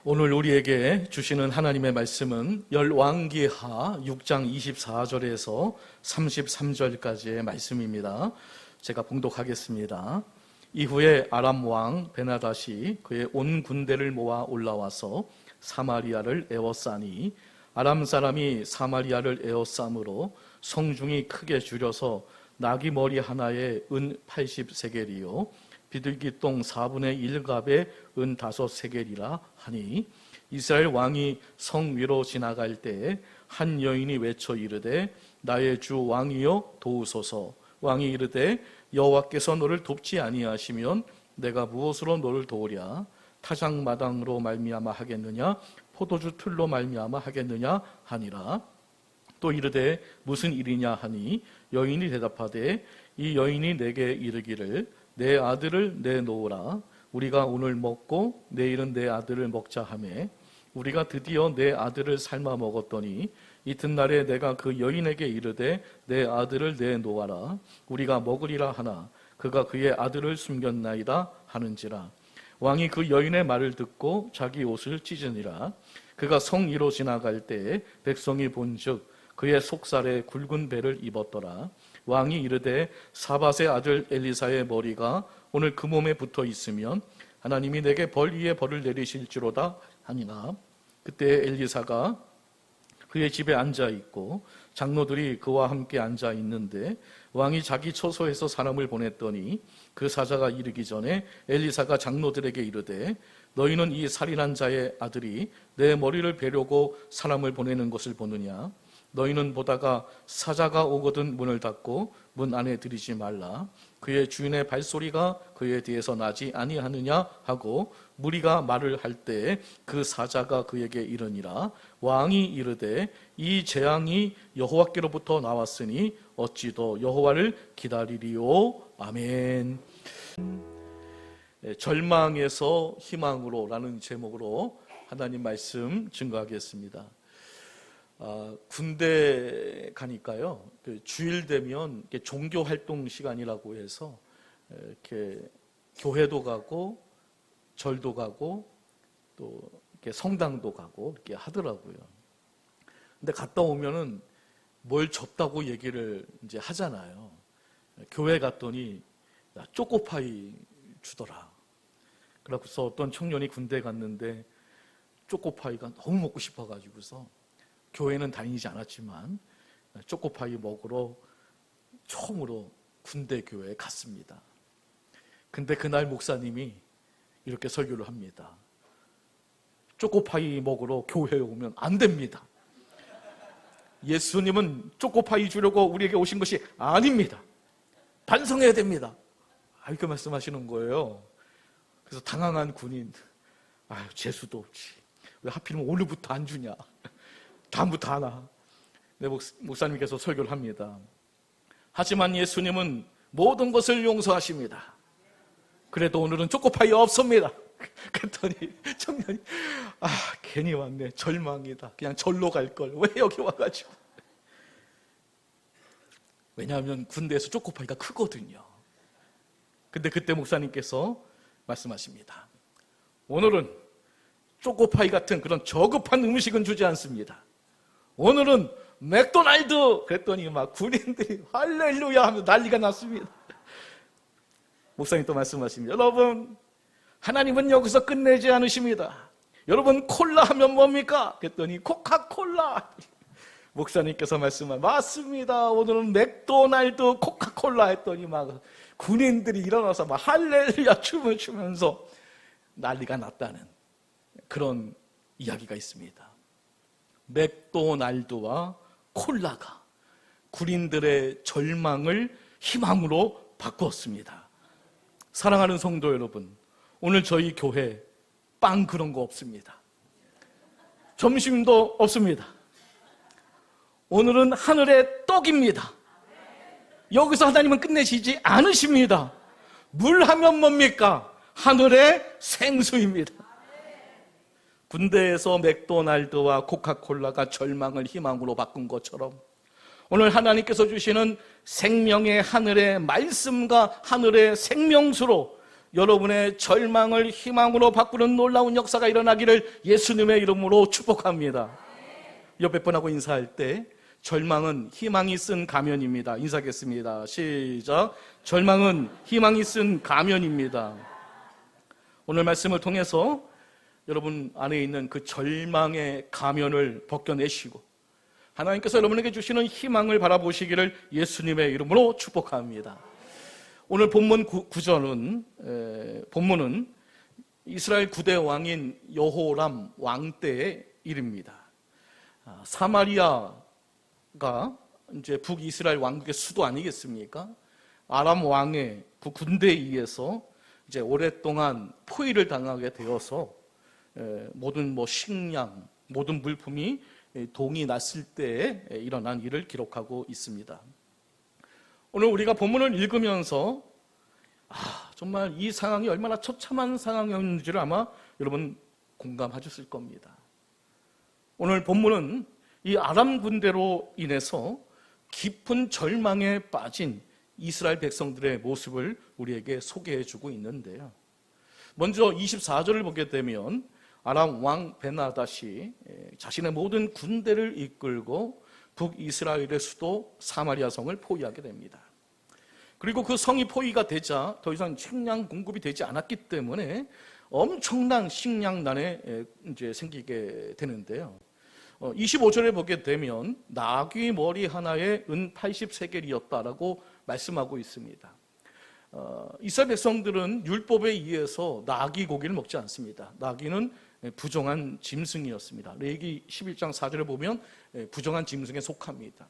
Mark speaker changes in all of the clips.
Speaker 1: 오늘 우리에게 주시는 하나님의 말씀은 열왕기하 6장 24절에서 33절까지의 말씀입니다. 제가 봉독하겠습니다. 이후에 아람 왕 베나닷이 그의 온 군대를 모아 올라와서 사마리아를 에워싸니 아람 사람이 사마리아를 에워싸므로 성중이 크게 줄여서 나귀 머리 하나에 은 80세겔이요 비둘기 똥 4분의 1갑에 은 5세겔이라 하니 이스라엘 왕이 성 위로 지나갈 때에 한 여인이 외쳐 이르되 나의 주 왕이여 도우소서. 왕이 이르되 여호와께서 너를 돕지 아니하시면 내가 무엇으로 너를 도우랴? 타작마당으로 말미암아 하겠느냐? 포도주 틀로 말미암아 하겠느냐? 하니라. 또 이르되 무슨 일이냐 하니 여인이 대답하되 이 여인이 내게 이르기를 내 아들을 내놓으라. 우리가 오늘 먹고 내일은 내 아들을 먹자 하매 우리가 드디어 내 아들을 삶아 먹었더니 이튿날에 내가 그 여인에게 이르되 내 아들을 내놓아라. 우리가 먹으리라 하나 그가 그의 아들을 숨겼나이다 하는지라. 왕이 그 여인의 말을 듣고 자기 옷을 찢으니라. 그가 성 위로 지나갈 때에 백성이 본즉 그의 속살에 굵은 배를 입었더라. 왕이 이르되 사밧의 아들 엘리사의 머리가 오늘 그 몸에 붙어 있으면 하나님이 내게 벌 위에 벌을 내리실지로다 하니라. 그때 엘리사가 그의 집에 앉아 있고 장로들이 그와 함께 앉아 있는데 왕이 자기 처소에서 사람을 보냈더니 그 사자가 이르기 전에 엘리사가 장로들에게 이르되 너희는 이 살인한 자의 아들이 내 머리를 베려고 사람을 보내는 것을 보느냐? 너희는 보다가 사자가 오거든 문을 닫고 문 안에 들이지 말라. 그의 주인의 발소리가 그에 대해서 나지 아니하느냐 하고 무리가 말을 할 때 그 사자가 그에게 이르니라. 왕이 이르되 이 재앙이 여호와께로부터 나왔으니 어찌 더 여호와를 기다리리요. 아멘. 절망에서 희망으로 라는 제목으로 하나님 말씀 증거하겠습니다. 군대 가니까요, 주일 되면 종교 활동 시간이라고 해서 이렇게 교회도 가고 절도 가고 또 이렇게 성당도 가고 이렇게 하더라고요. 근데 갔다 오면은 뭘 줬다고 얘기를 이제 하잖아요. 교회 갔더니 초코파이 주더라. 그래서 어떤 청년이 군대 갔는데 초코파이가 너무 먹고 싶어가지고서 교회는 다니지 않았지만 초코파이 먹으러 처음으로 군대 교회에 갔습니다. 근데 그날 목사님이 이렇게 설교를 합니다. 초코파이 먹으러 교회에 오면 안 됩니다. 예수님은 초코파이 주려고 우리에게 오신 것이 아닙니다. 반성해야 됩니다. 이렇게 말씀하시는 거예요. 그래서 당황한 군인, 재수도 없지. 왜 하필이면 오늘부터 안 주냐. 다음부터 하나. 네, 목사님께서 설교를 합니다. 하지만 예수님은 모든 것을 용서하십니다. 그래도 오늘은 초코파이 없습니다. 그랬더니 청년이 괜히 왔네. 절망이다. 그냥 절로 갈 걸. 왜 여기 와가지고. 왜냐하면 군대에서 초코파이가 크거든요. 근데 그때 목사님께서 말씀하십니다. 오늘은 초코파이 같은 그런 저급한 음식은 주지 않습니다. 오늘은 맥도날드! 그랬더니 막 군인들이 할렐루야 하면서 난리가 났습니다. 목사님 또 말씀하십니다. 여러분, 하나님은 여기서 끝내지 않으십니다. 여러분, 콜라 하면 뭡니까? 그랬더니 코카콜라. 목사님께서 말씀하십니다. 맞습니다. 오늘은 맥도날드 코카콜라 했더니 막 군인들이 일어나서 막 할렐루야 춤을 추면서 난리가 났다는 그런 이야기가 있습니다. 맥도날드와 콜라가 군인들의 절망을 희망으로 바꾸었습니다. 사랑하는 성도 여러분, 오늘 저희 교회 빵 그런 거 없습니다. 점심도 없습니다. 오늘은 하늘의 떡입니다. 여기서 하나님은 끝내시지 않으십니다. 물 하면 뭡니까? 하늘의 생수입니다. 군대에서 맥도날드와 코카콜라가 절망을 희망으로 바꾼 것처럼 오늘 하나님께서 주시는 생명의 하늘의 말씀과 하늘의 생명수로 여러분의 절망을 희망으로 바꾸는 놀라운 역사가 일어나기를 예수님의 이름으로 축복합니다. 옆에 분하고 인사할 때 절망은 희망이 쓴 가면입니다. 인사하겠습니다. 시작. 절망은 희망이 쓴 가면입니다. 오늘 말씀을 통해서 여러분 안에 있는 그 절망의 가면을 벗겨내시고 하나님께서 여러분에게 주시는 희망을 바라보시기를 예수님의 이름으로 축복합니다. 오늘 본문 본문은 이스라엘 9대 왕인 여호람 왕 때의 일입니다. 사마리아가 이제 북이스라엘 왕국의 수도 아니겠습니까? 아람 왕의 그 군대에 의해서 이제 오랫동안 포위를 당하게 되어서 모든 식량, 모든 물품이 동이 났을 때에 일어난 일을 기록하고 있습니다. 오늘 우리가 본문을 읽으면서 정말 이 상황이 얼마나 처참한 상황이었는지를 아마 여러분 공감하셨을 겁니다. 오늘 본문은 이 아람 군대로 인해서 깊은 절망에 빠진 이스라엘 백성들의 모습을 우리에게 소개해주고 있는데요. 먼저 24절을 보게 되면 아람 왕 베나닷이 자신의 모든 군대를 이끌고 북이스라엘의 수도 사마리아 성을 포위하게 됩니다. 그리고 그 성이 포위가 되자 더 이상 식량 공급이 되지 않았기 때문에 엄청난 식량난에 이제 생기게 되는데요. 25절에 보게 되면 나귀 머리 하나에 은 80세겔이었다라고 말씀하고 있습니다. 이스라엘 백성들은 율법에 의해서 나귀 고기를 먹지 않습니다. 나귀는 부정한 짐승이었습니다. 레위기 11장 4절에 보면 부정한 짐승에 속합니다.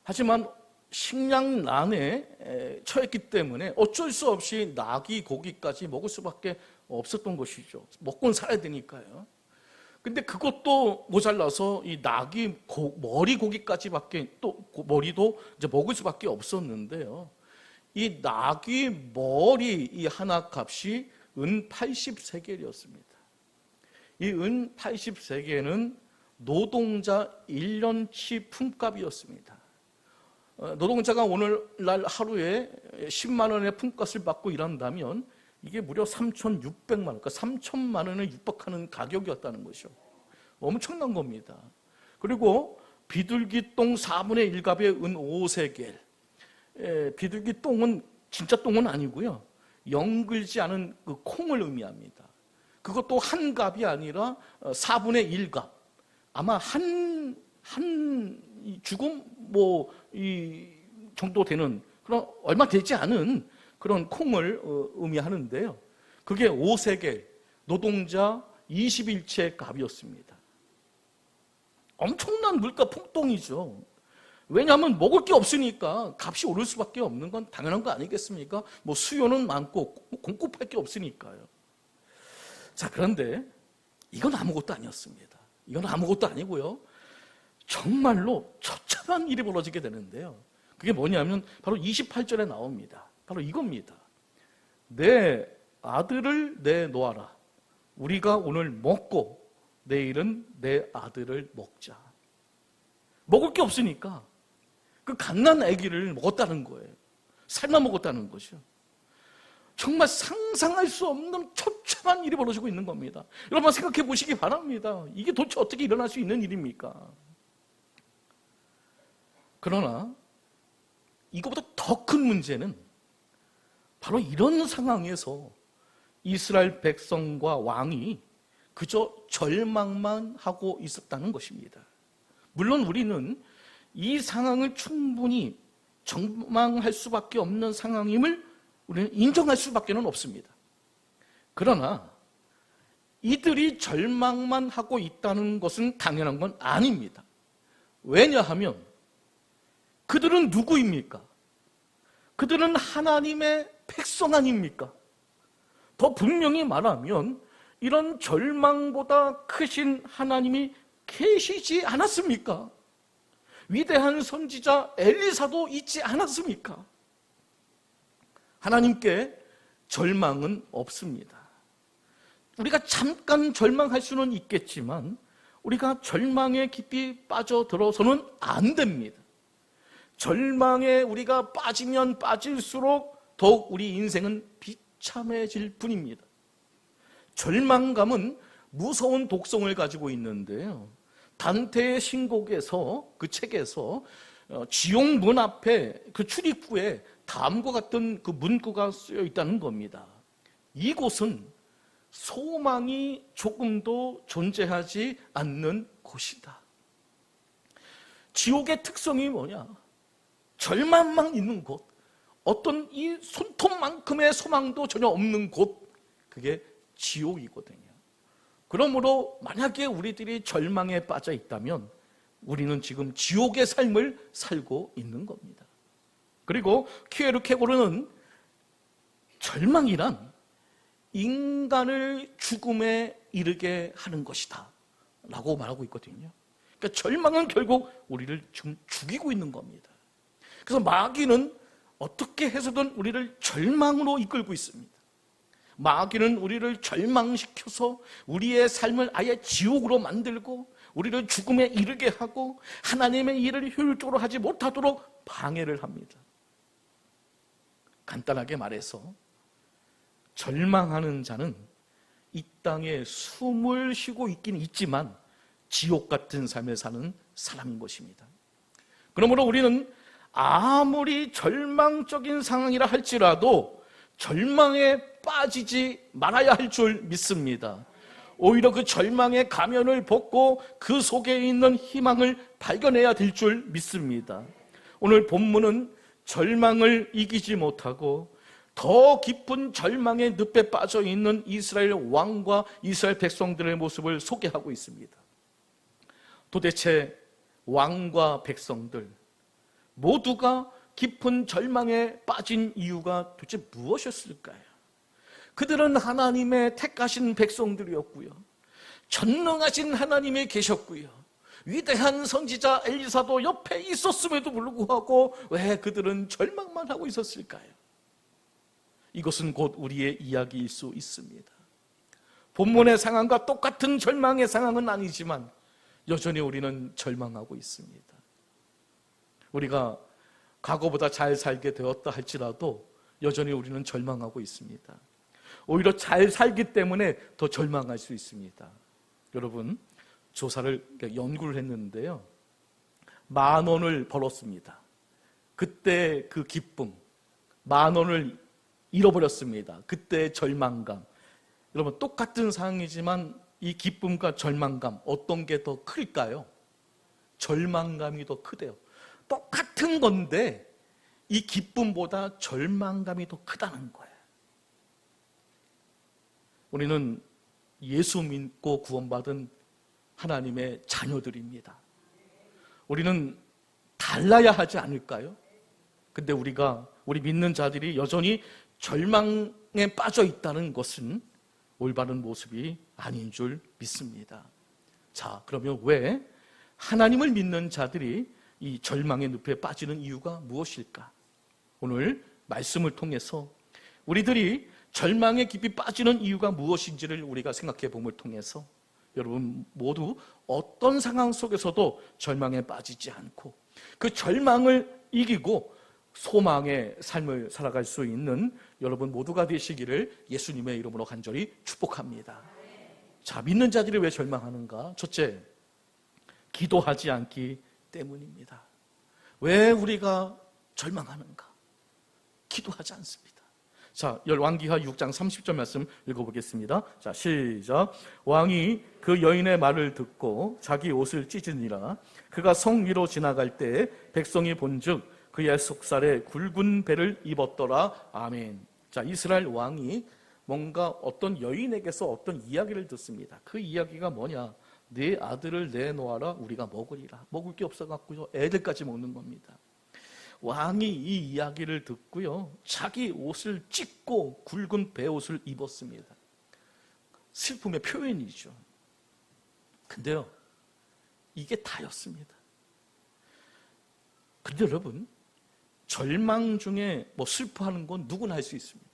Speaker 1: 하지만 식량난에 처했기 때문에 어쩔 수 없이 나귀 고기까지 먹을 수밖에 없었던 것이죠. 먹고는 살아야 되니까요. 근데 그것도 모자라서 이 나귀 머리 고기까지밖에 또 머리도 이제 먹을 수밖에 없었는데요. 이 나귀 머리 이 하나 값이 은 80세겔이었습니다. 이 은 80세겔은 노동자 1년치 품값이었습니다. 노동자가 오늘날 하루에 10만 원의 품값을 받고 일한다면 이게 무려 3,600만 원, 그러니까 3천만 원을 육박하는 가격이었다는 것이죠. 엄청난 겁니다. 그리고 비둘기 똥 4분의 1갑의 은 5세겔. 비둘기 똥은 진짜 똥은 아니고요. 영글지 않은 그 콩을 의미합니다. 그것도 한 갑이 아니라 4분의 1갑. 아마 한 죽음 이 정도 되는 그런 얼마 되지 않은 그런 콩을 의미하는데요. 그게 5세겔, 노동자 21채 값이었습니다. 엄청난 물가 폭동이죠. 왜냐하면 먹을 게 없으니까 값이 오를 수밖에 없는 건 당연한 거 아니겠습니까? 수요는 많고 공급할 게 없으니까요. 자, 그런데 이건 아무것도 아니었습니다. 이건 아무것도 아니고요. 정말로 처참한 일이 벌어지게 되는데요. 그게 뭐냐면 바로 28절에 나옵니다. 바로 이겁니다. 내 아들을 내놓아라. 우리가 오늘 먹고 내일은 내 아들을 먹자. 먹을 게 없으니까 그 갓난 아기를 먹었다는 거예요. 삶아 먹었다는 거죠. 정말 상상할 수 없는 처참한 일이 벌어지고 있는 겁니다. 여러분 생각해 보시기 바랍니다. 이게 도대체 어떻게 일어날 수 있는 일입니까? 그러나 이거보다 더 큰 문제는 바로 이런 상황에서 이스라엘 백성과 왕이 그저 절망만 하고 있었다는 것입니다. 물론 우리는 이 상황을 충분히 절망할 수밖에 없는 상황임을 우리는 인정할 수밖에 없습니다. 그러나 이들이 절망만 하고 있다는 것은 당연한 건 아닙니다. 왜냐하면 그들은 누구입니까? 그들은 하나님의 백성 아닙니까? 더 분명히 말하면 이런 절망보다 크신 하나님이 계시지 않았습니까? 위대한 선지자 엘리사도 있지 않았습니까? 하나님께 절망은 없습니다. 우리가 잠깐 절망할 수는 있겠지만 우리가 절망에 깊이 빠져들어서는 안 됩니다. 절망에 우리가 빠지면 빠질수록 더욱 우리 인생은 비참해질 뿐입니다. 절망감은 무서운 독성을 가지고 있는데요. 단테의 신곡에서, 그 책에서 지옥 문 앞에 그 출입구에 다음과 같은 그 문구가 쓰여 있다는 겁니다. 이곳은 소망이 조금도 존재하지 않는 곳이다. 지옥의 특성이 뭐냐? 절망만 있는 곳, 어떤 이 손톱만큼의 소망도 전혀 없는 곳, 그게 지옥이거든요. 그러므로 만약에 우리들이 절망에 빠져 있다면 우리는 지금 지옥의 삶을 살고 있는 겁니다. 그리고 키에르케고르는 절망이란 인간을 죽음에 이르게 하는 것이다 라고 말하고 있거든요. 그러니까 절망은 결국 우리를 지금 죽이고 있는 겁니다. 그래서 마귀는 어떻게 해서든 우리를 절망으로 이끌고 있습니다. 마귀는 우리를 절망시켜서 우리의 삶을 아예 지옥으로 만들고 우리를 죽음에 이르게 하고 하나님의 일을 효율적으로 하지 못하도록 방해를 합니다. 간단하게 말해서 절망하는 자는 이 땅에 숨을 쉬고 있긴 있지만 지옥 같은 삶을 사는 사람인 것입니다. 그러므로 우리는 아무리 절망적인 상황이라 할지라도 절망에 빠지지 말아야 할 줄 믿습니다. 오히려 그 절망의 가면을 벗고 그 속에 있는 희망을 발견해야 될 줄 믿습니다. 오늘 본문은 절망을 이기지 못하고 더 깊은 절망의 늪에 빠져 있는 이스라엘 왕과 이스라엘 백성들의 모습을 소개하고 있습니다. 도대체 왕과 백성들 모두가 깊은 절망에 빠진 이유가 도대체 무엇이었을까요? 그들은 하나님의 택하신 백성들이었고요, 전능하신 하나님이 계셨고요, 위대한 선지자 엘리사도 옆에 있었음에도 불구하고 왜 그들은 절망만 하고 있었을까요? 이것은 곧 우리의 이야기일 수 있습니다. 본문의 상황과 똑같은 절망의 상황은 아니지만 여전히 우리는 절망하고 있습니다. 우리가 과거보다 잘 살게 되었다 할지라도 여전히 우리는 절망하고 있습니다. 오히려 잘 살기 때문에 더 절망할 수 있습니다. 여러분, 조사를 연구를 했는데요, 10,000원을 벌었습니다. 그때 그 기쁨, 10,000원을 잃어버렸습니다. 그때 절망감. 여러분, 똑같은 상황이지만 이 기쁨과 절망감 어떤 게 더 클까요? 절망감이 더 크대요. 똑같은 건데 이 기쁨보다 절망감이 더 크다는 거예요. 우리는 예수 믿고 구원받은 하나님의 자녀들입니다. 우리는 달라야 하지 않을까요? 근데 우리 믿는 자들이 여전히 절망에 빠져 있다는 것은 올바른 모습이 아닌 줄 믿습니다. 자, 그러면 왜 하나님을 믿는 자들이 이 절망의 늪에 빠지는 이유가 무엇일까? 오늘 말씀을 통해서 우리들이 절망에 깊이 빠지는 이유가 무엇인지를 우리가 생각해 봄을 통해서 여러분 모두 어떤 상황 속에서도 절망에 빠지지 않고 그 절망을 이기고 소망의 삶을 살아갈 수 있는 여러분 모두가 되시기를 예수님의 이름으로 간절히 축복합니다. 자, 믿는 자들이 왜 절망하는가? 첫째, 기도하지 않기 때문입니다. 왜 우리가 절망하는가? 기도하지 않습니다. 자, 열왕기하 6장 30절 말씀 읽어보겠습니다. 자, 시작. 왕이 그 여인의 말을 듣고 자기 옷을 찢으니라. 그가 성 위로 지나갈 때 백성이 본즉 그의 속살에 굵은 배를 입었더라. 아멘. 자, 이스라엘 왕이 뭔가 어떤 여인에게서 어떤 이야기를 듣습니다. 그 이야기가 뭐냐? 네 아들을 내놓아라, 우리가 먹으리라. 먹을 게 없어갖고요, 애들까지 먹는 겁니다. 왕이 이 이야기를 듣고요, 자기 옷을 찢고 굵은 배옷을 입었습니다. 슬픔의 표현이죠. 근데요, 이게 다였습니다. 근데 여러분, 절망 중에 슬퍼하는 건 누구나 할 수 있습니다.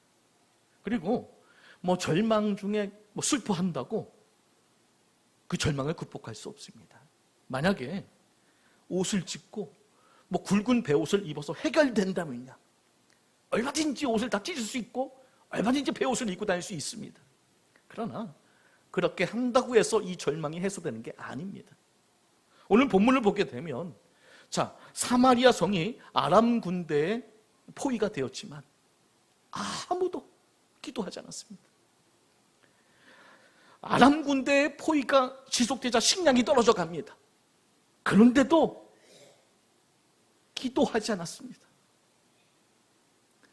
Speaker 1: 그리고 절망 중에 슬퍼한다고 그 절망을 극복할 수 없습니다. 만약에 옷을 찢고 굵은 배옷을 입어서 해결된다면요, 얼마든지 옷을 다 찢을 수 있고 얼마든지 배옷을 입고 다닐 수 있습니다. 그러나 그렇게 한다고 해서 이 절망이 해소되는 게 아닙니다. 오늘 본문을 보게 되면, 자, 사마리아 성이 아람 군대의 포위가 되었지만 아무도 기도하지 않았습니다. 아람 군대의 포위가 지속되자 식량이 떨어져 갑니다. 그런데도 기도하지 않았습니다.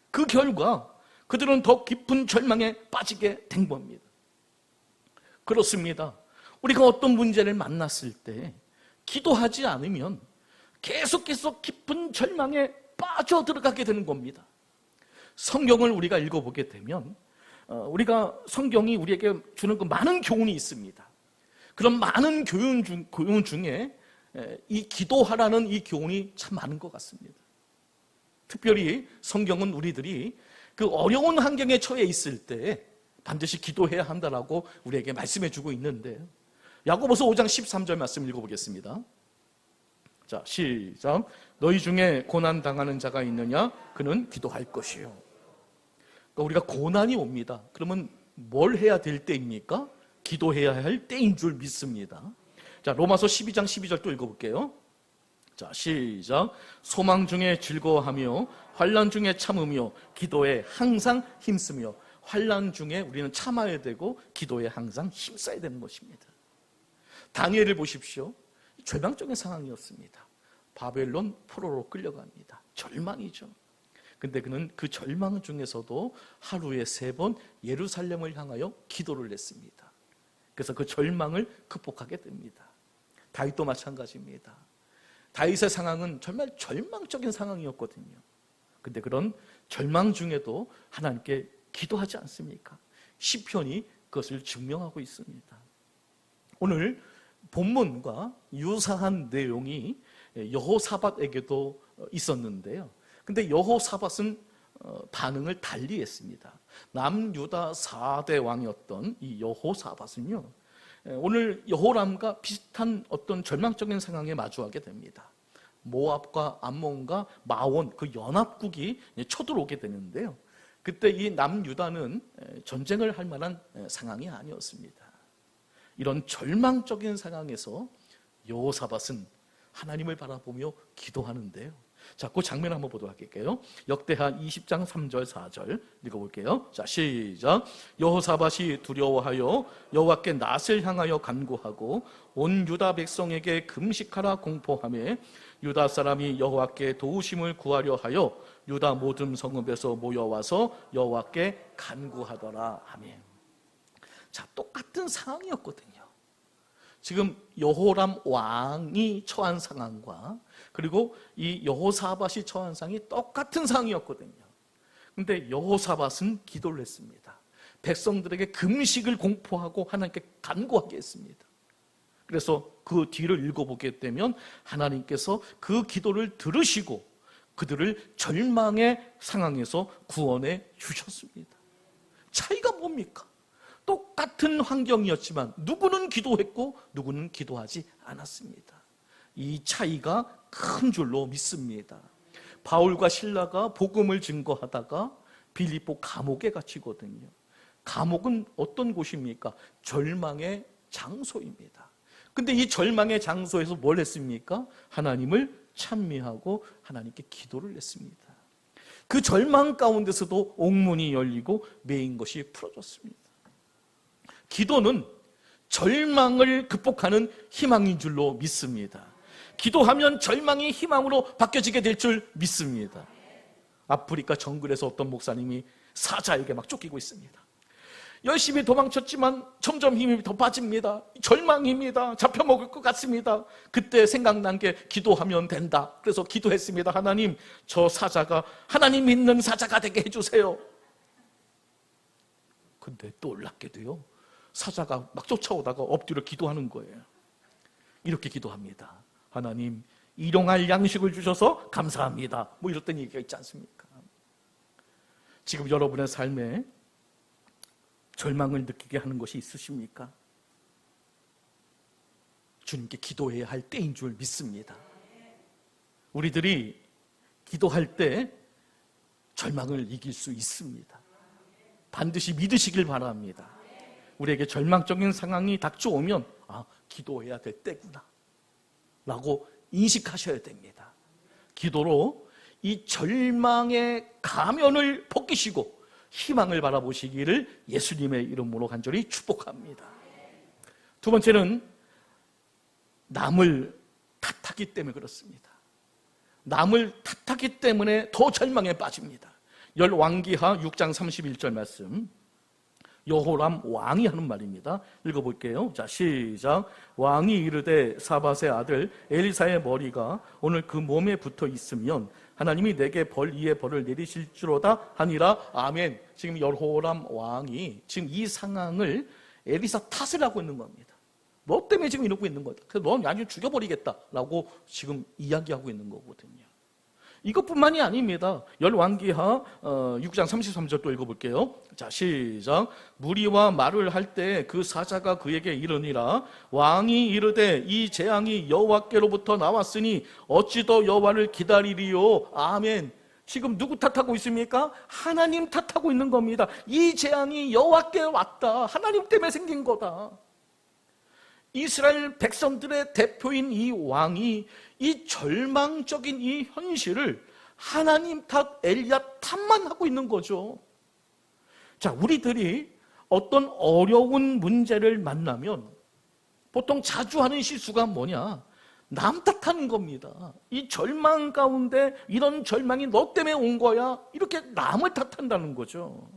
Speaker 1: 그 결과 그들은 더 깊은 절망에 빠지게 된 겁니다. 그렇습니다. 우리가 어떤 문제를 만났을 때 기도하지 않으면 계속해서 깊은 절망에 빠져들어가게 되는 겁니다. 성경을 우리가 읽어보게 되면 우리가 성경이 우리에게 주는 그 많은 교훈이 있습니다. 그런 많은 교훈 중에 이 기도하라는 이 교훈이 참 많은 것 같습니다. 특별히 성경은 우리들이 그 어려운 환경에 처해 있을 때 반드시 기도해야 한다라고 우리에게 말씀해 주고 있는데, 야고보서 5장 13절 말씀 읽어보겠습니다. 자, 시작. 너희 중에 고난 당하는 자가 있느냐? 그는 기도할 것이요. 그러니까 우리가 고난이 옵니다. 그러면 뭘 해야 될 때입니까? 기도해야 할 때인 줄 믿습니다. 자, 로마서 12장 12절 또 읽어볼게요. 자, 시작. 소망 중에 즐거워하며 환난 중에 참으며 기도에 항상 힘쓰며. 환난 중에 우리는 참아야 되고 기도에 항상 힘써야 되는 것입니다. 다니엘을 보십시오. 절망적인 상황이었습니다. 바벨론 포로로 끌려갑니다. 절망이죠. 근데 그는 그 절망 중에서도 하루에 3번 예루살렘을 향하여 기도를 했습니다. 그래서 그 절망을 극복하게 됩니다. 다윗도 마찬가지입니다. 다윗의 상황은 정말 절망적인 상황이었거든요. 근데 그런 절망 중에도 하나님께 기도하지 않습니까? 시편이 그것을 증명하고 있습니다. 오늘 본문과 유사한 내용이 여호사밧에게도 있었는데요. 근데 여호사밧은 반응을 달리 했습니다. 남유다 4대 왕이었던 이 여호사밧은요, 오늘 여호람과 비슷한 어떤 절망적인 상황에 마주하게 됩니다. 모압과 암몬과 마온, 그 연합국이 쳐들어오게 되는데요. 그때 이 남유다는 전쟁을 할 만한 상황이 아니었습니다. 이런 절망적인 상황에서 여호사밧은 하나님을 바라보며 기도하는데요. 자, 그 장면 한번 보도록 할게요. 역대하 20장 3절 4절 읽어볼게요. 자, 시작. 여호사밧이 두려워하여 여호와께 낯을 향하여 간구하고 온 유다 백성에게 금식하라 공포하며 유다 사람이 여호와께 도우심을 구하려 하여 유다 모든 성읍에서 모여와서 여호와께 간구하더라. 아멘. 자, 똑같은 상황이었거든요. 지금 여호람 왕이 처한 상황과 그리고 이 여호사밧이 처한 상황이 똑같은 상황이었거든요. 그런데 여호사밧은 기도를 했습니다. 백성들에게 금식을 공포하고 하나님께 간구하게 했습니다. 그래서 그 뒤를 읽어보게 되면 하나님께서 그 기도를 들으시고 그들을 절망의 상황에서 구원해 주셨습니다. 차이가 뭡니까? 똑같은 환경이었지만 누구는 기도했고 누구는 기도하지 않았습니다. 이 차이가 큰 줄로 믿습니다. 바울과 실라가 복음을 증거하다가 빌립보 감옥에 갇히거든요. 감옥은 어떤 곳입니까? 절망의 장소입니다. 근데 이 절망의 장소에서 뭘 했습니까? 하나님을 찬미하고 하나님께 기도를 했습니다. 그 절망 가운데서도 옥문이 열리고 매인 것이 풀어졌습니다. 기도는 절망을 극복하는 희망인 줄로 믿습니다. 기도하면 절망이 희망으로 바뀌어지게 될 줄 믿습니다. 아프리카 정글에서 어떤 목사님이 사자에게 막 쫓기고 있습니다. 열심히 도망쳤지만 점점 힘이 더 빠집니다. 절망입니다. 잡혀먹을 것 같습니다. 그때 생각난 게 기도하면 된다. 그래서 기도했습니다. 하나님, 저 사자가 하나님 믿는 사자가 되게 해주세요. 근데 놀랍게도요, 사자가 막 쫓아오다가 엎드려 기도하는 거예요. 이렇게 기도합니다. 하나님, 일용할 양식을 주셔서 감사합니다. 뭐 이랬던 얘기가 있지 않습니까? 지금 여러분의 삶에 절망을 느끼게 하는 것이 있으십니까? 주님께 기도해야 할 때인 줄 믿습니다. 우리들이 기도할 때 절망을 이길 수 있습니다. 반드시 믿으시길 바랍니다. 우리에게 절망적인 상황이 닥쳐오면 기도해야 될 때구나 라고 인식하셔야 됩니다. 기도로 이 절망의 가면을 벗기시고 희망을 바라보시기를 예수님의 이름으로 간절히 축복합니다. 두 번째는 남을 탓하기 때문에 그렇습니다. 남을 탓하기 때문에 더 절망에 빠집니다. 열왕기하 6장 31절 말씀, 여호람 왕이 하는 말입니다. 읽어볼게요. 자, 시작. 왕이 이르되 사밧의 아들 엘리사의 머리가 오늘 그 몸에 붙어 있으면 하나님이 내게 벌 위에 벌을 내리실지로다 하니라. 아멘. 지금 여호람 왕이 지금 이 상황을 엘리사 탓을 하고 있는 겁니다. 너 때문에 지금 이러고 있는 거다. 그래서 넌 나중에 죽여버리겠다라고 지금 이야기하고 있는 거거든요. 이것뿐만이 아닙니다. 열왕기하 6장 33절 또 읽어볼게요. 자, 시작. 무리와 말을 할 때 그 사자가 그에게 이르니라. 왕이 이르되 이 재앙이 여호와께로부터 나왔으니 어찌 더 여호와를 기다리리요. 아멘. 지금 누구 탓하고 있습니까? 하나님 탓하고 있는 겁니다. 이 재앙이 여호와께 왔다. 하나님 때문에 생긴 거다. 이스라엘 백성들의 대표인 이 왕이 이 절망적인 이 현실을 하나님 탓, 엘리야 탓만 하고 있는 거죠. 자, 우리들이 어떤 어려운 문제를 만나면 보통 자주 하는 실수가 뭐냐? 남 탓하는 겁니다. 이 절망 가운데 이런 절망이 너 때문에 온 거야. 이렇게 남을 탓한다는 거죠.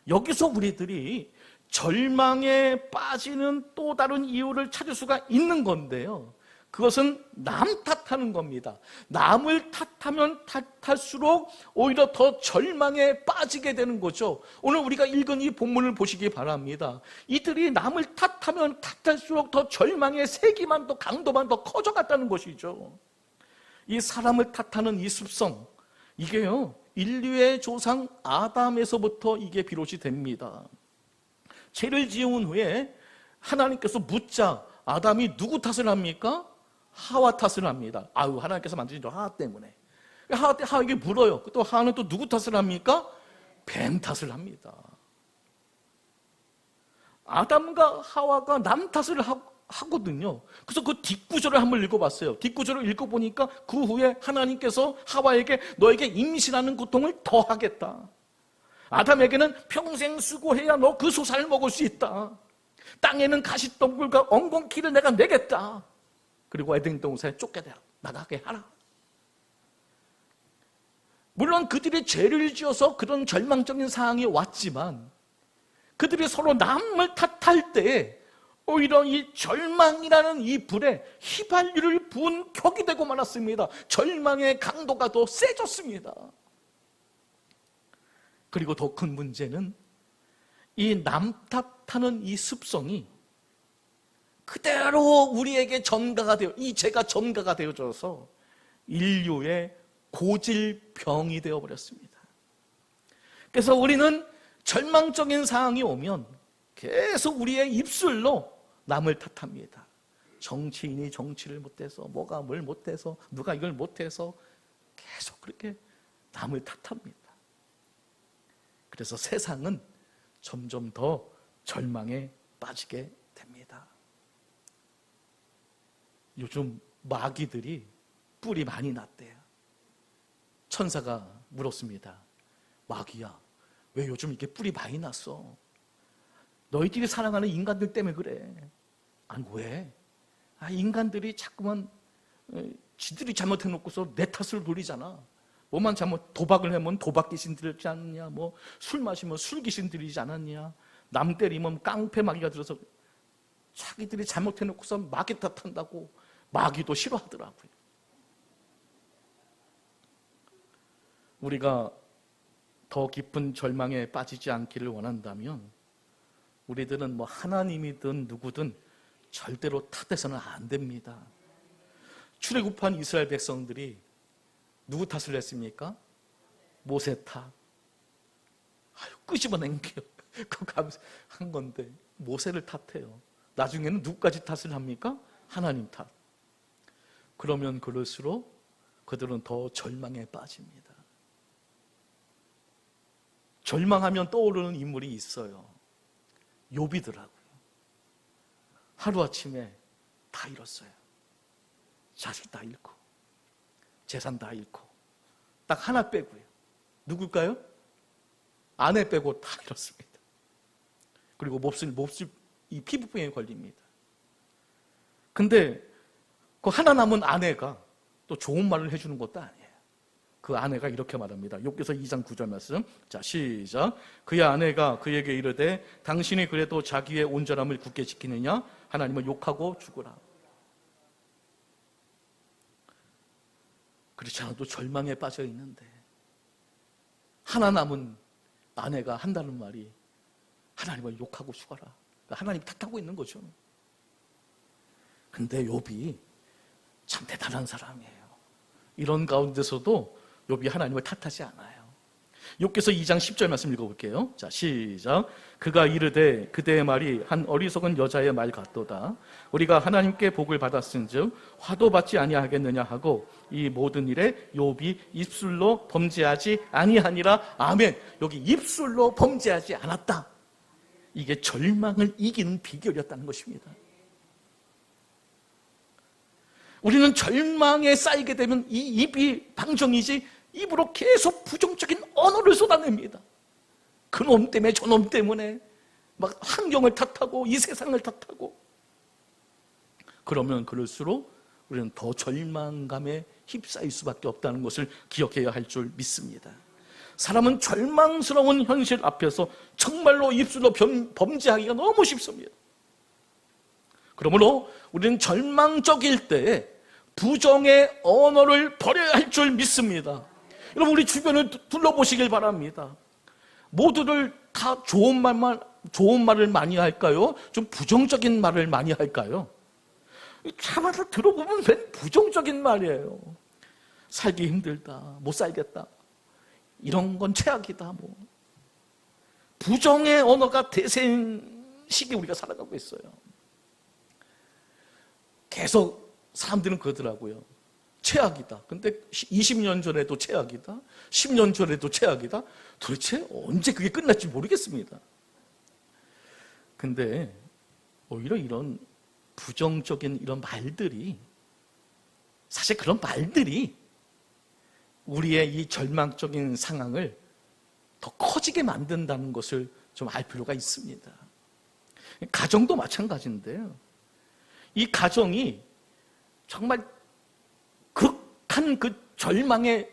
Speaker 1: 여기서 우리들이 절망에 빠지는 또 다른 이유를 찾을 수가 있는 건데요. 그것은 남 탓하는 겁니다. 남을 탓하면 탓할수록 오히려 더 절망에 빠지게 되는 거죠. 오늘 우리가 읽은 이 본문을 보시기 바랍니다. 이들이 남을 탓하면 탓할수록 더 절망의 세기만 더 강도만 더 커져갔다는 것이죠. 이 사람을 탓하는 이 습성, 이게요, 인류의 조상 아담에서부터 이게 비롯이 됩니다. 죄를 지은 후에 하나님께서 묻자, 아담이 누구 탓을 합니까? 하와 탓을 합니다. 하나님께서 만드신 저 하와 때문에. 하와에게 물어요. 또 하와는 또 누구 탓을 합니까? 뱀 탓을 합니다. 아담과 하와가 남 탓을 하거든요. 그래서 그 뒷구절을 한번 읽어봤어요. 뒷구절을 읽어보니까 그 후에 하나님께서 하와에게 너에게 임신하는 고통을 더 하겠다. 아담에게는 평생 수고해야 너 그 소사를 먹을 수 있다. 땅에는 가시덤불과 엉겅퀴를 내가 내겠다. 그리고 에덴 동산에 쫓겨내라. 나가게 하라. 물론 그들이 죄를 지어서 그런 절망적인 상황이 왔지만 그들이 서로 남을 탓할 때 오히려 이 절망이라는 이 불에 휘발유를 부은 격이 되고 말았습니다. 절망의 강도가 더 세졌습니다. 그리고 더 큰 문제는 이 남 탓하는 이 습성이 그대로 우리에게 전가가 되어, 이 죄가 전가가 되어져서 인류의 고질병이 되어버렸습니다. 그래서 우리는 절망적인 상황이 오면 계속 우리의 입술로 남을 탓합니다. 정치인이 정치를 못해서, 뭐가 뭘 못해서, 누가 이걸 못해서 계속 그렇게 남을 탓합니다. 그래서 세상은 점점 더 절망에 빠지게 됩니다. 요즘 마귀들이 뿔이 많이 났대요. 천사가 물었습니다. 마귀야, 왜 요즘 이렇게 뿔이 많이 났어? 너희들이 사랑하는 인간들 때문에 그래. 아니 왜? 인간들이 자꾸만 지들이 잘못해놓고서 내 탓을 돌리잖아. 뭐만 잘못, 도박을 하면 도박 귀신 들지 않느냐, 뭐 술 마시면 술 귀신 들리지 않았냐, 남 때리면 깡패 마귀가 들어서, 자기들이 잘못해놓고서 마귀 탓한다고 마귀도 싫어하더라고요. 우리가 더 깊은 절망에 빠지지 않기를 원한다면 우리들은 뭐 하나님이든 누구든 절대로 탓해서는 안 됩니다. 출애굽한 이스라엘 백성들이 누구 탓을 했습니까? 모세 탓. 끄집어낸 게 그거 한 건데 모세를 탓해요. 나중에는 누구까지 탓을 합니까? 하나님 탓. 그러면 그럴수록 그들은 더 절망에 빠집니다. 절망하면 떠오르는 인물이 있어요. 욥이더라고요. 하루아침에 다 잃었어요. 자식 다 잃고 재산 다 잃고 딱 하나 빼고요. 누굴까요? 아내 빼고 다 잃었습니다. 그리고 몹쓸 이 피부병에 걸립니다. 근데 그 하나 남은 아내가 또 좋은 말을 해주는 것도 아니에요. 그 아내가 이렇게 말합니다. 욥기서 2장 9절 말씀. 자, 시작. 그의 아내가 그에게 이르되 당신이 그래도 자기의 온전함을 굳게 지키느냐? 하나님을 욕하고 죽으라. 그렇지 않아도 절망에 빠져 있는데 하나 남은 아내가 한다는 말이 하나님을 욕하고 죽어라. 그러니까 하나님 탓하고 있는 거죠. 근데 욥이 참 대단한 사람이에요. 이런 가운데서도 욥이 하나님을 탓하지 않아요. 욥기서 2장 10절 말씀 읽어볼게요. 자, 시작. 그가 이르되 그대의 말이 한 어리석은 여자의 말 같도다. 우리가 하나님께 복을 받았은즉 화도 받지 아니하겠느냐 하고 이 모든 일에 욥이 입술로 범죄하지 아니하니라. 아멘. 여기 입술로 범죄하지 않았다. 이게 절망을 이기는 비결이었다는 것입니다. 우리는 절망에 쌓이게 되면 이 입이 방정이지 입으로 계속 부정적인 언어를 쏟아냅니다. 그놈 때문에 저놈 때문에 막 환경을 탓하고 이 세상을 탓하고 그러면 그럴수록 우리는 더 절망감에 휩싸일 수밖에 없다는 것을 기억해야 할 줄 믿습니다. 사람은 절망스러운 현실 앞에서 정말로 입술로 범죄하기가 너무 쉽습니다. 그러므로 우리는 절망적일 때 부정의 언어를 버려야 할 줄 믿습니다. 여러분, 우리 주변을 둘러보시길 바랍니다. 모두들 다 좋은 말을 많이 할까요? 좀 부정적인 말을 많이 할까요? 차마다 들어보면 맨 부정적인 말이에요. 살기 힘들다, 못 살겠다, 이런 건 최악이다. 뭐 부정의 언어가 대세인 시기에 우리가 살아가고 있어요. 계속 사람들은 그러더라고요. 최악이다. 근데 20년 전에도 최악이다. 10년 전에도 최악이다. 도대체 언제 그게 끝날지 모르겠습니다. 근데 오히려 이런 부정적인 이런 말들이, 사실 그런 말들이 우리의 이 절망적인 상황을 더 커지게 만든다는 것을 좀 알 필요가 있습니다. 가정도 마찬가지인데요. 이 가정이 정말 극한 그 절망에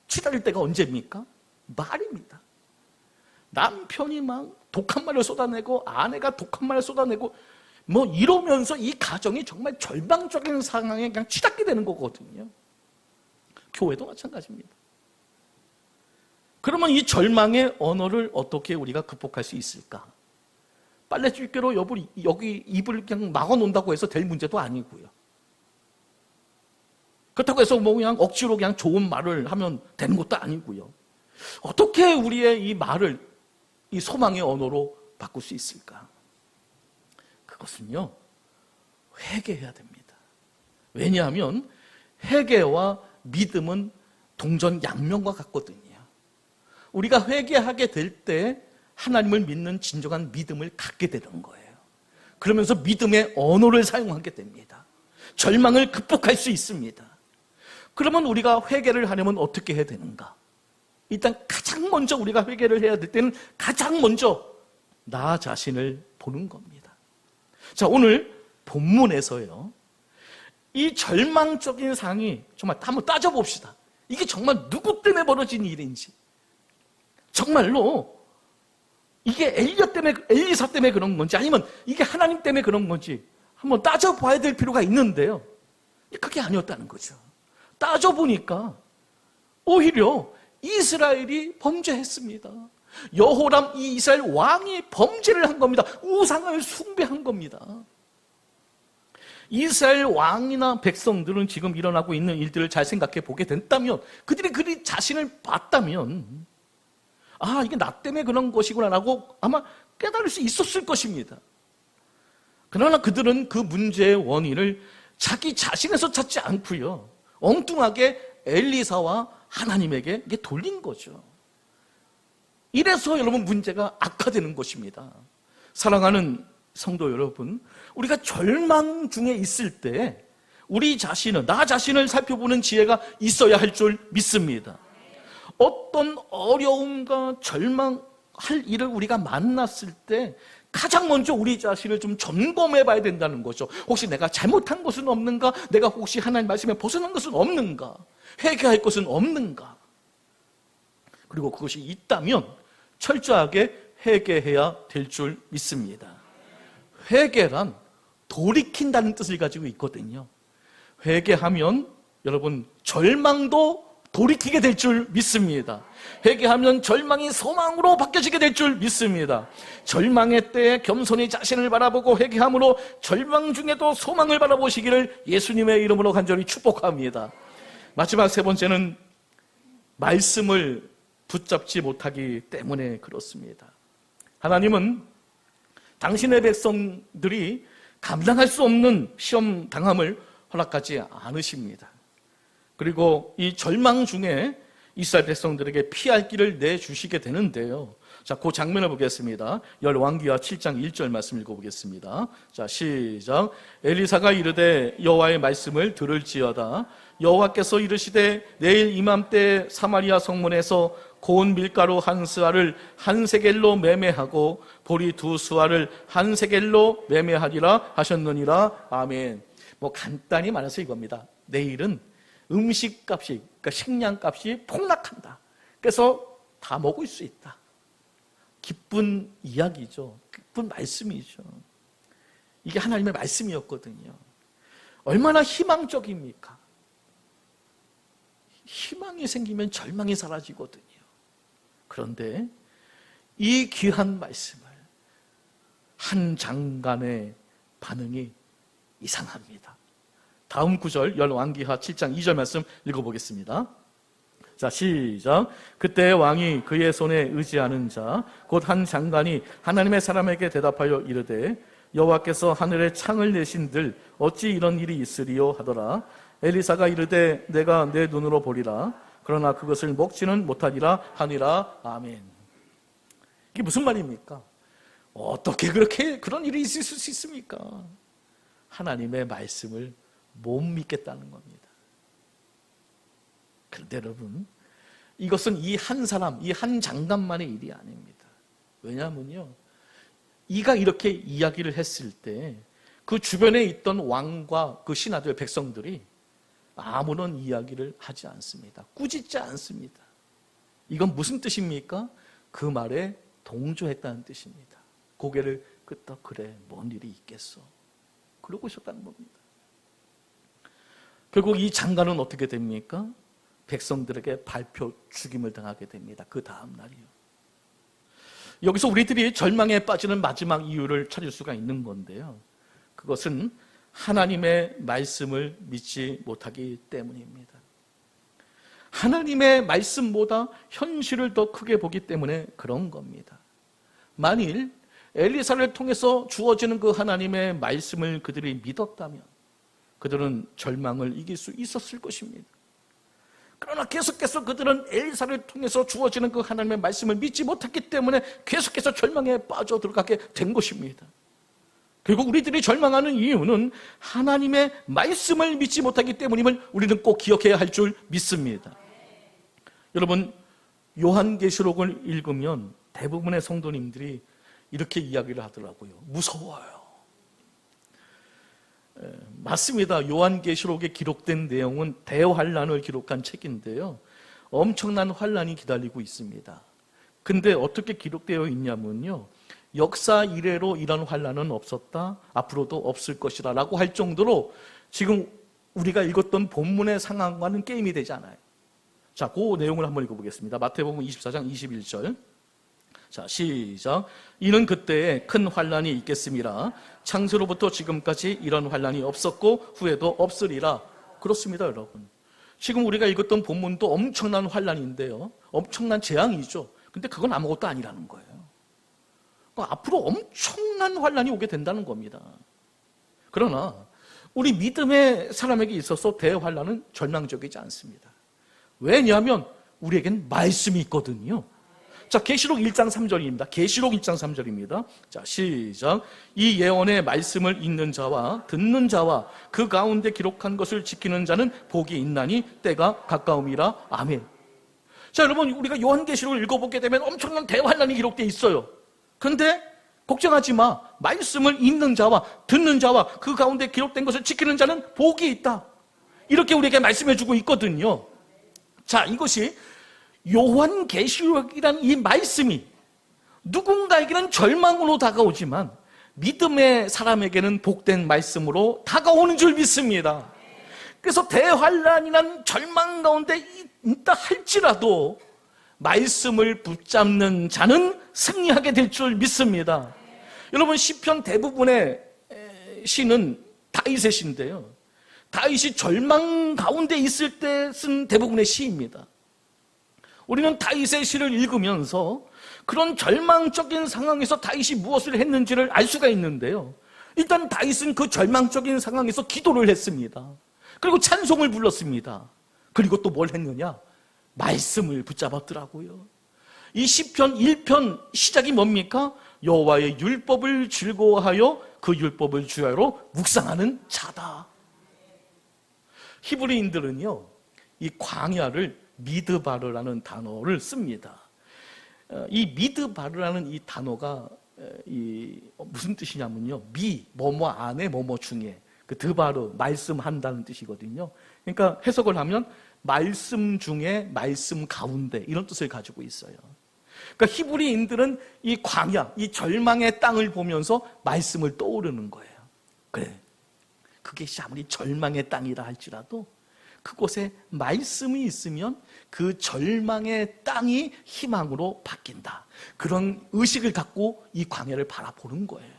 Speaker 1: 치달릴 때가 언제입니까? 말입니다. 남편이 막 독한 말을 쏟아내고 아내가 독한 말을 쏟아내고 뭐 이러면서 이 가정이 정말 절망적인 상황에 그냥 치닫게 되는 거거든요. 교회도 마찬가지입니다. 그러면 이 절망의 언어를 어떻게 우리가 극복할 수 있을까? 빨래줄기로 여기 입을 그냥 막아놓는다고 해서 될 문제도 아니고요. 그렇다고 해서 뭐 그냥 억지로 그냥 좋은 말을 하면 되는 것도 아니고요. 어떻게 우리의 이 말을 이 소망의 언어로 바꿀 수 있을까? 그것은요, 회개해야 됩니다. 왜냐하면 회개와 믿음은 동전양면과 같거든요. 우리가 회개하게 될 때 하나님을 믿는 진정한 믿음을 갖게 되는 거예요. 그러면서 믿음의 언어를 사용하게 됩니다. 절망을 극복할 수 있습니다. 그러면 우리가 회개를 하려면 어떻게 해야 되는가? 일단 가장 먼저 우리가 회개를 해야 될 때는 가장 먼저 나 자신을 보는 겁니다. 자, 오늘 본문에서요, 이 절망적인 상황이 정말 한번 따져봅시다. 이게 정말 누구 때문에 벌어진 일인지, 정말로 이게 엘리사 때문에 그런 건지, 아니면 이게 하나님 때문에 그런 건지 한번 따져봐야 될 필요가 있는데요, 그게 아니었다는 거죠. 따져보니까 오히려 이스라엘이 범죄했습니다. 여호람 이 이스라엘 왕이 범죄를 한 겁니다. 우상을 숭배한 겁니다. 이스라엘 왕이나 백성들은 지금 일어나고 있는 일들을 잘 생각해 보게 된다면, 그들이 그 자신을 봤다면, 아, 이게 나 때문에 그런 것이구나 라고 아마 깨달을 수 있었을 것입니다. 그러나 그들은 그 문제의 원인을 자기 자신에서 찾지 않고요, 엉뚱하게 엘리사와 하나님에게 이게 돌린 거죠. 이래서 여러분 문제가 악화되는 것입니다. 사랑하는 성도 여러분, 우리가 절망 중에 있을 때 우리 자신은, 나 자신을 살펴보는 지혜가 있어야 할 줄 믿습니다. 어떤 어려움과 절망할 일을 우리가 만났을 때 가장 먼저 우리 자신을 좀 점검해 봐야 된다는 거죠. 혹시 내가 잘못한 것은 없는가? 내가 혹시 하나님 말씀에 벗어난 것은 없는가? 회개할 것은 없는가? 그리고 그것이 있다면 철저하게 회개해야 될 줄 믿습니다. 회개란 돌이킨다는 뜻을 가지고 있거든요. 회개하면 여러분 절망도 돌이키게 될 줄 믿습니다. 회개하면 절망이 소망으로 바뀌어지게 될 줄 믿습니다. 절망의 때에 겸손히 자신을 바라보고 회개함으로 절망 중에도 소망을 바라보시기를 예수님의 이름으로 간절히 축복합니다. 마지막 세 번째는 말씀을 붙잡지 못하기 때문에 그렇습니다. 하나님은 당신의 백성들이 감당할 수 없는 시험 당함을 허락하지 않으십니다. 그리고 이 절망 중에 이스라엘 백성들에게 피할 길을 내주시게 되는데요. 자, 그 장면을 보겠습니다. 열왕기하 7장 1절 말씀 읽어보겠습니다. 자, 시작. 엘리사가 이르되 여호와의 말씀을 들을지어다. 여호와께서 이르시되 내일 이맘때 사마리아 성문에서 고운 밀가루 한 스아를 한 세겔로 매매하고 보리 두 스아를 한 세겔로 매매하리라 하셨느니라. 아멘. 뭐 간단히 말해서 이겁니다. 내일은 음식값이, 그러니까 식량값이 폭락한다. 그래서 다 먹을 수 있다. 기쁜 이야기죠. 기쁜 말씀이죠. 이게 하나님의 말씀이었거든요. 얼마나 희망적입니까? 희망이 생기면 절망이 사라지거든요. 그런데 이 귀한 말씀을 한 장관의 반응이 이상합니다. 다음 구절 열왕기하 7장 2절 말씀 읽어보겠습니다. 자, 시작. 그때 왕이 그의 손에 의지하는 자 곧 한 장관이 하나님의 사람에게 대답하여 이르되 여호와께서 하늘에 창을 내신들 어찌 이런 일이 있으리요 하더라. 엘리사가 이르되 내가 내 눈으로 보리라. 그러나 그것을 먹지는 못하리라 하니라. 아멘. 이게 무슨 말입니까? 어떻게 그렇게 그런 일이 있을 수 있습니까? 하나님의 말씀을 못 믿겠다는 겁니다. 그런데 여러분, 이것은 이 한 사람, 이 한 장관만의 일이 아닙니다. 왜냐하면요, 이가 이렇게 이야기를 했을 때 그 주변에 있던 왕과 그 신하들, 백성들이 아무런 이야기를 하지 않습니다. 꾸짖지 않습니다. 이건 무슨 뜻입니까? 그 말에 동조했다는 뜻입니다. 고개를 끄덕, 그래, 뭔 일이 있겠어. 그러고 있었다는 겁니다. 결국 이 장관은 어떻게 됩니까? 백성들에게 발표 죽임을 당하게 됩니다. 그 다음 날이요. 여기서 우리들이 절망에 빠지는 마지막 이유를 찾을 수가 있는 건데요. 그것은 하나님의 말씀을 믿지 못하기 때문입니다. 하나님의 말씀보다 현실을 더 크게 보기 때문에 그런 겁니다. 만일 엘리사를 통해서 주어지는 그 하나님의 말씀을 그들이 믿었다면 그들은 절망을 이길 수 있었을 것입니다. 그러나 계속해서 그들은 엘리사를 통해서 주어지는 그 하나님의 말씀을 믿지 못했기 때문에 계속해서 절망에 빠져들어가게 된 것입니다. 결국 우리들이 절망하는 이유는 하나님의 말씀을 믿지 못하기 때문임을 우리는 꼭 기억해야 할 줄 믿습니다. 여러분, 요한계시록을 읽으면 대부분의 성도님들이 이렇게 이야기를 하더라고요. 무서워요. 맞습니다. 요한계시록에 기록된 내용은 대환란을 기록한 책인데요. 엄청난 환란이 기다리고 있습니다. 근데 어떻게 기록되어 있냐면요, 역사 이래로 이런 환란은 없었다, 앞으로도 없을 것이다 라고 할 정도로 지금 우리가 읽었던 본문의 상황과는 게임이 되지 않아요. 자, 그 내용을 한번 읽어보겠습니다. 마태복음 24장 21절. 자, 시작. 이는 그때에 큰 환란이 있겠음이라. 창세로부터 지금까지 이런 환란이 없었고 후에도 없으리라. 그렇습니다, 여러분. 지금 우리가 읽었던 본문도 엄청난 환란인데요, 엄청난 재앙이죠. 근데 그건 아무것도 아니라는 거예요. 앞으로 엄청난 환란이 오게 된다는 겁니다. 그러나 우리 믿음의 사람에게 있어서 대환란은 절망적이지 않습니다. 왜냐하면 우리에겐 말씀이 있거든요. 자, 계시록 1장 3절입니다. 계시록 1장 3절입니다. 자, 시작. 이 예언의 말씀을 읽는 자와 듣는 자와 그 가운데 기록한 것을 지키는 자는 복이 있나니 때가 가까움이라. 아멘. 자, 여러분, 우리가 요한계시록을 읽어보게 되면 엄청난 대환란이 기록되어 있어요. 그런데 걱정하지 마. 말씀을 읽는 자와 듣는 자와 그 가운데 기록된 것을 지키는 자는 복이 있다. 이렇게 우리에게 말씀해주고 있거든요. 자, 이것이 요한계시록이라는 이 말씀이 누군가에게는 절망으로 다가오지만 믿음의 사람에게는 복된 말씀으로 다가오는 줄 믿습니다. 그래서 대환란이란 절망 가운데 있다 할지라도 말씀을 붙잡는 자는 승리하게 될 줄 믿습니다. 여러분, 시편 대부분의 시는 다윗의 시인데요, 다윗이 절망 가운데 있을 때 쓴 대부분의 시입니다. 우리는 다윗의 시를 읽으면서 그런 절망적인 상황에서 다윗이 무엇을 했는지를 알 수가 있는데요, 일단 다윗은 그 절망적인 상황에서 기도를 했습니다. 그리고 찬송을 불렀습니다. 그리고 또 뭘 했느냐? 말씀을 붙잡았더라고요. 이 시편 1편 시작이 뭡니까? 여호와의 율법을 즐거워하여 그 율법을 주야로 묵상하는 자다. 히브리인들은요, 이 광야를 미드바르라는 단어를 씁니다. 이 미드바르라는 이 단어가 무슨 뜻이냐면요, 뭐뭐 안에 뭐뭐 중에, 그 드바르, 말씀한다는 뜻이거든요. 그러니까 해석을 하면 말씀 중에, 말씀 가운데, 이런 뜻을 가지고 있어요. 그러니까 히브리인들은 이 광야, 이 절망의 땅을 보면서 말씀을 떠오르는 거예요. 그래, 그것이 아무리 절망의 땅이라 할지라도 그곳에 말씀이 있으면 그 절망의 땅이 희망으로 바뀐다. 그런 의식을 갖고 이 광야를 바라보는 거예요.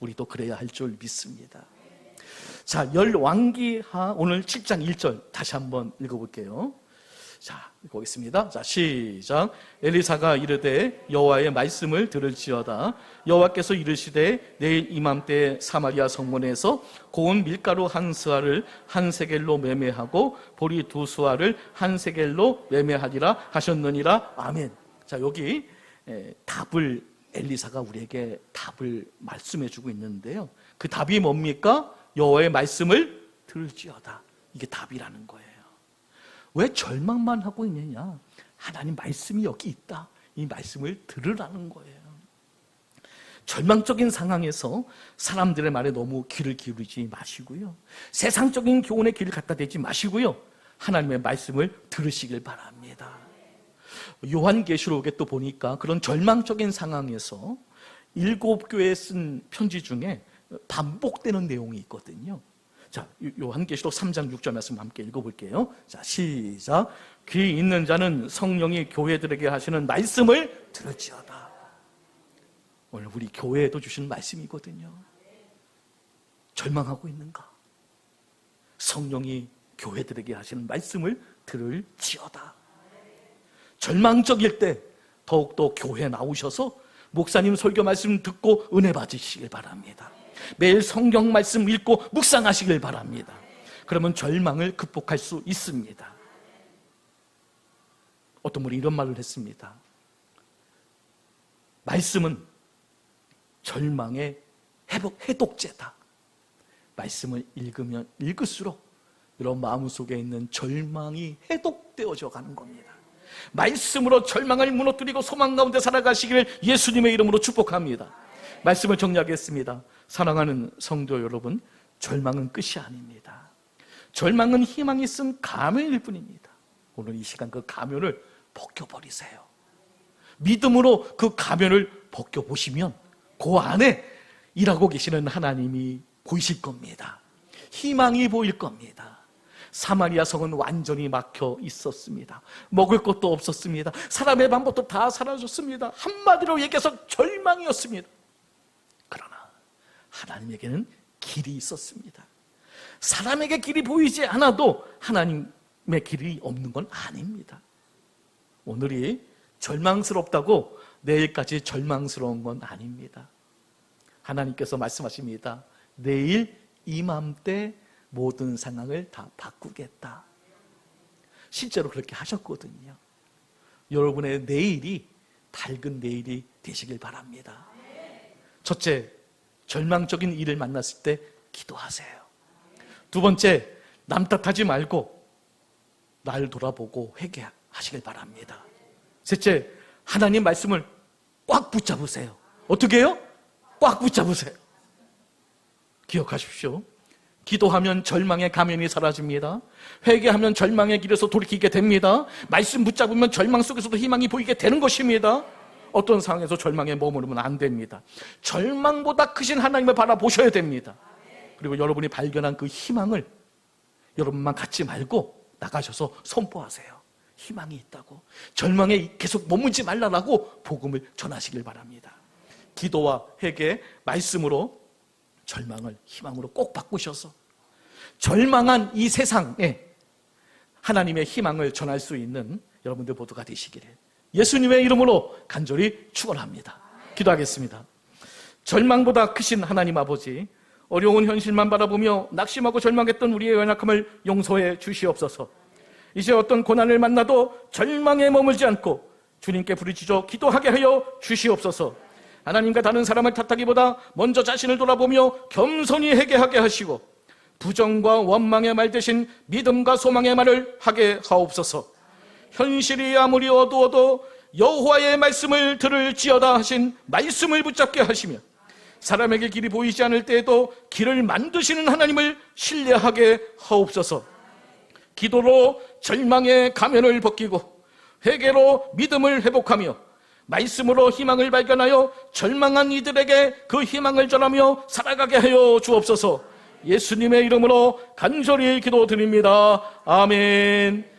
Speaker 1: 우리도 그래야 할 줄 믿습니다. 자, 열왕기하 오늘 7장 1절 다시 한번 읽어볼게요. 자, 읽어보겠습니다. 자, 시작. 엘리사가 이르되 여호와의 말씀을 들을지어다. 여호와께서 이르시되 내일 이맘때 사마리아 성문에서 고운 밀가루 한 스아를 한 세겔로 매매하고 보리 두 스아를 한 세겔로 매매하리라 하셨느니라. 아멘. 자, 여기 답을 엘리사가 우리에게 답을 말씀해주고 있는데요, 그 답이 뭡니까? 여호와의 말씀을 들을지어다. 이게 답이라는 거예요. 왜 절망만 하고 있느냐? 하나님 말씀이 여기 있다. 이 말씀을 들으라는 거예요. 절망적인 상황에서 사람들의 말에 너무 귀를 기울이지 마시고요, 세상적인 교훈의 길을 갖다 대지 마시고요, 하나님의 말씀을 들으시길 바랍니다. 요한계시록에 또 보니까 그런 절망적인 상황에서 7교회에 쓴 편지 중에 반복되는 내용이 있거든요. 자, 요한계시록 3장 6절 말씀 함께 읽어볼게요. 자, 시작. 귀 있는 자는 성령이 교회들에게 하시는 말씀을 들을지어다. 오늘 우리 교회에도 주신 말씀이거든요. 절망하고 있는가? 성령이 교회들에게 하시는 말씀을 들을지어다. 절망적일 때 더욱더 교회에 나오셔서 목사님 설교 말씀 듣고 은혜 받으시길 바랍니다. 매일 성경 말씀 읽고 묵상하시길 바랍니다. 그러면 절망을 극복할 수 있습니다. 어떤 분이 이런 말을 했습니다. 말씀은 절망의 해독제다. 말씀을 읽으면 읽을수록 여러분 마음속에 있는 절망이 해독되어져 가는 겁니다. 말씀으로 절망을 무너뜨리고 소망 가운데 살아가시기를 예수님의 이름으로 축복합니다. 말씀을 정리하겠습니다. 사랑하는 성도 여러분, 절망은 끝이 아닙니다. 절망은 희망이 쓴 가면일 뿐입니다. 오늘 이 시간 그 가면을 벗겨버리세요. 믿음으로 그 가면을 벗겨보시면 그 안에 일하고 계시는 하나님이 보이실 겁니다. 희망이 보일 겁니다. 사마리아 성은 완전히 막혀 있었습니다. 먹을 것도 없었습니다. 사람의 방법도 다 사라졌습니다. 한마디로 얘기해서 절망이었습니다. 그러나 하나님에게는 길이 있었습니다. 사람에게 길이 보이지 않아도 하나님의 길이 없는 건 아닙니다. 오늘이 절망스럽다고 내일까지 절망스러운 건 아닙니다. 하나님께서 말씀하십니다. 내일 이맘때 모든 상황을 다 바꾸겠다. 실제로 그렇게 하셨거든요. 여러분의 내일이 밝은 내일이 되시길 바랍니다. 첫째, 절망적인 일을 만났을 때 기도하세요. 두 번째, 남 탓하지 말고 날 돌아보고 회개하시길 바랍니다. 셋째, 하나님 말씀을 꽉 붙잡으세요. 어떻게 해요? 꽉 붙잡으세요. 기억하십시오. 기도하면 절망의 가면이 사라집니다. 회개하면 절망의 길에서 돌이키게 됩니다. 말씀 붙잡으면 절망 속에서도 희망이 보이게 되는 것입니다. 어떤 상황에서 절망에 머무르면 안 됩니다. 절망보다 크신 하나님을 바라보셔야 됩니다. 그리고 여러분이 발견한 그 희망을 여러분만 갖지 말고 나가셔서 선포하세요. 희망이 있다고. 절망에 계속 머물지 말라라고 복음을 전하시길 바랍니다. 기도와 회개, 말씀으로 절망을 희망으로 꼭 바꾸셔서 절망한 이 세상에 하나님의 희망을 전할 수 있는 여러분들 모두가 되시기를 예수님의 이름으로 간절히 축원합니다. 기도하겠습니다. 절망보다 크신 하나님 아버지, 어려운 현실만 바라보며 낙심하고 절망했던 우리의 연약함을 용서해 주시옵소서. 이제 어떤 고난을 만나도 절망에 머물지 않고 주님께 부르짖어 기도하게 하여 주시옵소서. 하나님과 다른 사람을 탓하기보다 먼저 자신을 돌아보며 겸손히 회개하게 하시고 부정과 원망의 말 대신 믿음과 소망의 말을 하게 하옵소서. 현실이 아무리 어두워도 여호와의 말씀을 들을지어다 하신 말씀을 붙잡게 하시며 사람에게 길이 보이지 않을 때에도 길을 만드시는 하나님을 신뢰하게 하옵소서. 기도로 절망의 가면을 벗기고 회개로 믿음을 회복하며 말씀으로 희망을 발견하여 절망한 이들에게 그 희망을 전하며 살아가게 하여 주옵소서. 예수님의 이름으로 간절히 기도드립니다. 아멘.